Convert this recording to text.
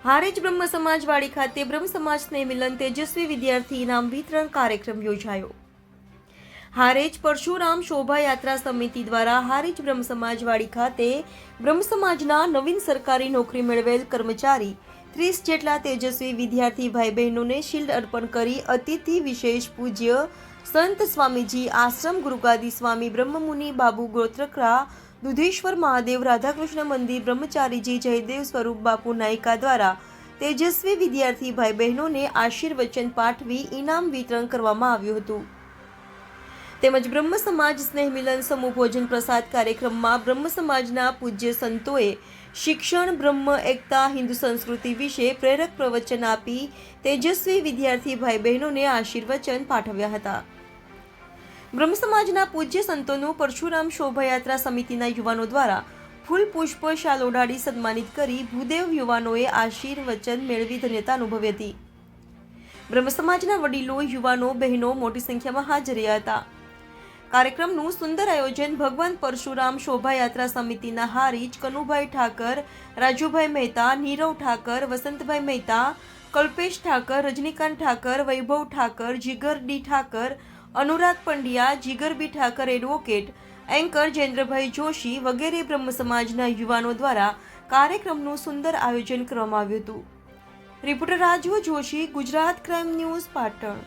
હારેજ બ્રહ્મ સમાજવાડી ખાતે બ્રહ્મ સમાજ સ્નેહ મિલન તેજસ્વી વિદ્યાર્થી ઇનામ વિતરણ કાર્યક્રમ યોજાયો। હારેજ પરશુરામ શોભાયાત્રા સમિતિ દ્વારા હારેજ બ્રહ્મ સમાજવાડી ખાતે બ્રહ્મ સમાજના નવીન સરકારી નોકરી મેળવેલ કર્મચારી 30 જેટલા તેજસ્વી વિદ્યાર્થી ભાઈ બહેનોને શિલ્ડ અર્પણ કરી અતિથિ વિશેષ પૂજ્ય સંત સ્વામીજી આશ્રમ ગુરુગાદી સ્વામી બ્રહ્મમુનિ બાબુ ગોત્રકરા દુધેશ્વર મહાદેવ રાધાકૃષ્ણ મંદિર બ્રહ્મચારીજી જયદેવ સ્વરૂપ બાપુ નાયકા દ્વારા તેજસ્વી વિદ્યાર્થી ભાઈ બહેનોને આશીર્વચન પાઠવી ઇનામ વિતરણ કરવામાં આવ્યું હતું। તેમજ બ્રહ્મ સમાજ સ્નેહ મિલન સમૂહ ભોજન પ્રસાદ કાર્યક્રમમાં બ્રહ્મ સમાજના પૂજ્ય સંતોએ શિક્ષણ બ્રહ્મ એકતા હિન્દુ સંસ્કૃતિ વિશે પ્રેરક પ્રવચન આપી તેજસ્વી વિદ્યાર્થી ભાઈ બહેનોને આશીર્વચન પાઠવ્યા હતા। બ્રહ્મ સમાજના પૂજ્ય સંતોનું પરશુરામ શોભાયાત્રા સમિતિના યુવાનો દ્વારા ફૂલ પુષ્પ શાલ ઓઢાડી સન્માનિત કરી ભૂદેવ યુવાનોએ આશીર્વચન મેળવી ધન્યતા અનુભવી હતી। બ્રહ્મ સમાજના વડીલો યુવાનો બહેનો મોટી સંખ્યામાં હાજર રહ્યા હતા। કાર્યક્રમનું સુંદર આયોજન ભગવાન પરશુરામ શોભાયાત્રા સમિતિના Harij Kanubhai Thakar, Rajubhai Mehta, Nirav Thakar, Vasantbhai Mehta, Kalpesh Thakar, Rajnikant Thakar, Vaibhav Thakar, Jigar D Thakar, Anurag Pandya, Jigar B Thakar advocate, anchor Jayendrabhai Joshi वगैरह ब्रह्म समाजना युवानों द्वारा कार्यक्रमનું સુંદર આયોજન કરવામાં આવ્યું હતું। Reporter Raju Joshi, Gujarat crime news, Patan.